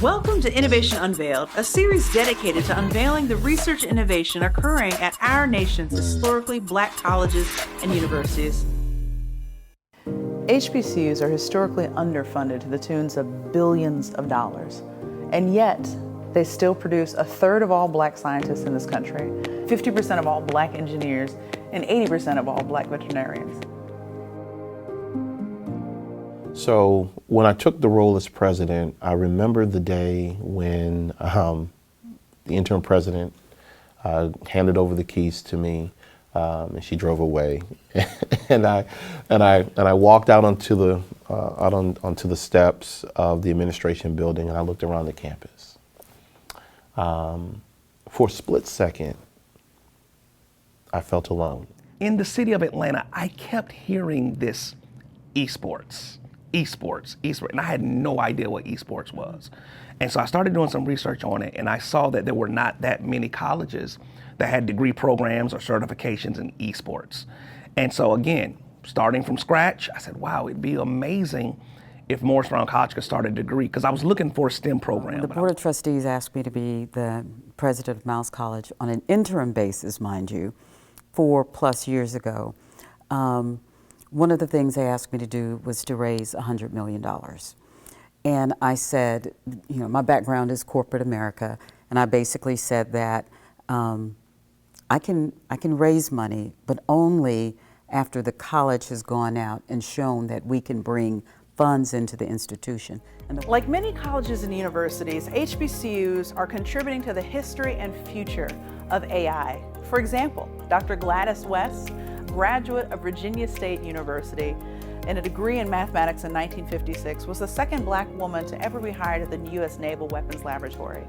Welcome to Innovation Unveiled, a series dedicated to unveiling the research innovation occurring at our nation's historically Black colleges and universities. HBCUs are historically underfunded to the tunes of billions of dollars, and yet they still produce a third of all Black scientists in this country, 50% of all Black engineers, and 80% of all Black veterinarians. So when I took the role as president, I remember the day when the interim president handed over the keys to me, and she drove away. and I walked out onto the steps of the administration building, and I looked around the campus. For a split second, I felt alone. In the city of Atlanta, I kept hearing this esports, and I had no idea what esports was. And so I started doing some research on it, and I saw that there were not that many colleges that had degree programs or certifications in esports. And so again, starting from scratch, I said, wow, it'd be amazing if Morris Brown College could start a degree, because I was looking for a STEM program. The Board of Trustees asked me to be the president of Miles College on an interim basis, mind you, 4+ years ago. One of the things they asked me to do was to raise $100 million. And I said, you know, my background is corporate America, and I basically said that I can raise money, but only after the college has gone out and shown that we can bring funds into the institution. Like many colleges and universities, HBCUs are contributing to the history and future of AI. For example, Dr. Gladys West, graduate of Virginia State University and a degree in mathematics in 1956, was the second Black woman to ever be hired at the U.S. Naval Weapons Laboratory.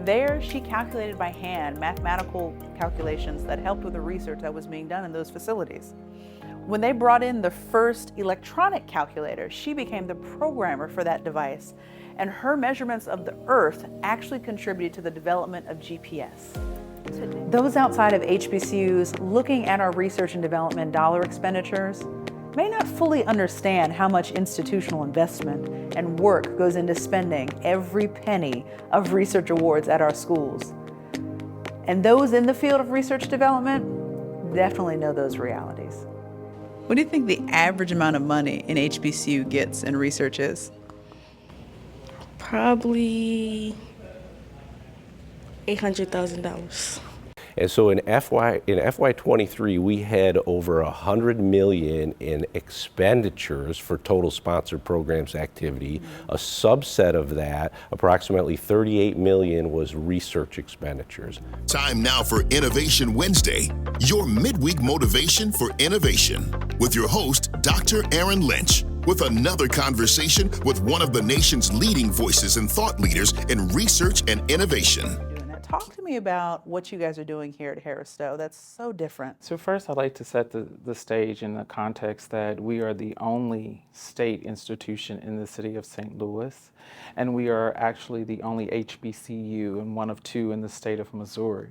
There, she calculated by hand mathematical calculations that helped with the research that was being done in those facilities. When they brought in the first electronic calculator, she became the programmer for that device, and her measurements of the Earth actually contributed to the development of GPS. Those outside of HBCUs looking at our research and development dollar expenditures may not fully understand how much institutional investment and work goes into spending every penny of research awards at our schools. And those in the field of research development definitely know those realities. What do you think the average amount of money an HBCU gets in research is? Probably $800,000. And so in FY23, we had over $100 million in expenditures for total sponsored programs activity. A subset of that, approximately $38 million, was research expenditures. Time now for Innovation Wednesday, your midweek motivation for innovation, with your host, Dr. Aaron Lynch, with another conversation with one of the nation's leading voices and thought leaders in research and innovation. Talk to me about what you guys are doing here at Harris Stowe. That's so different. So first, I'd like to set the stage in the context that we are the only state institution in the city of St. Louis, and we are actually the only HBCU and one of two in the state of Missouri.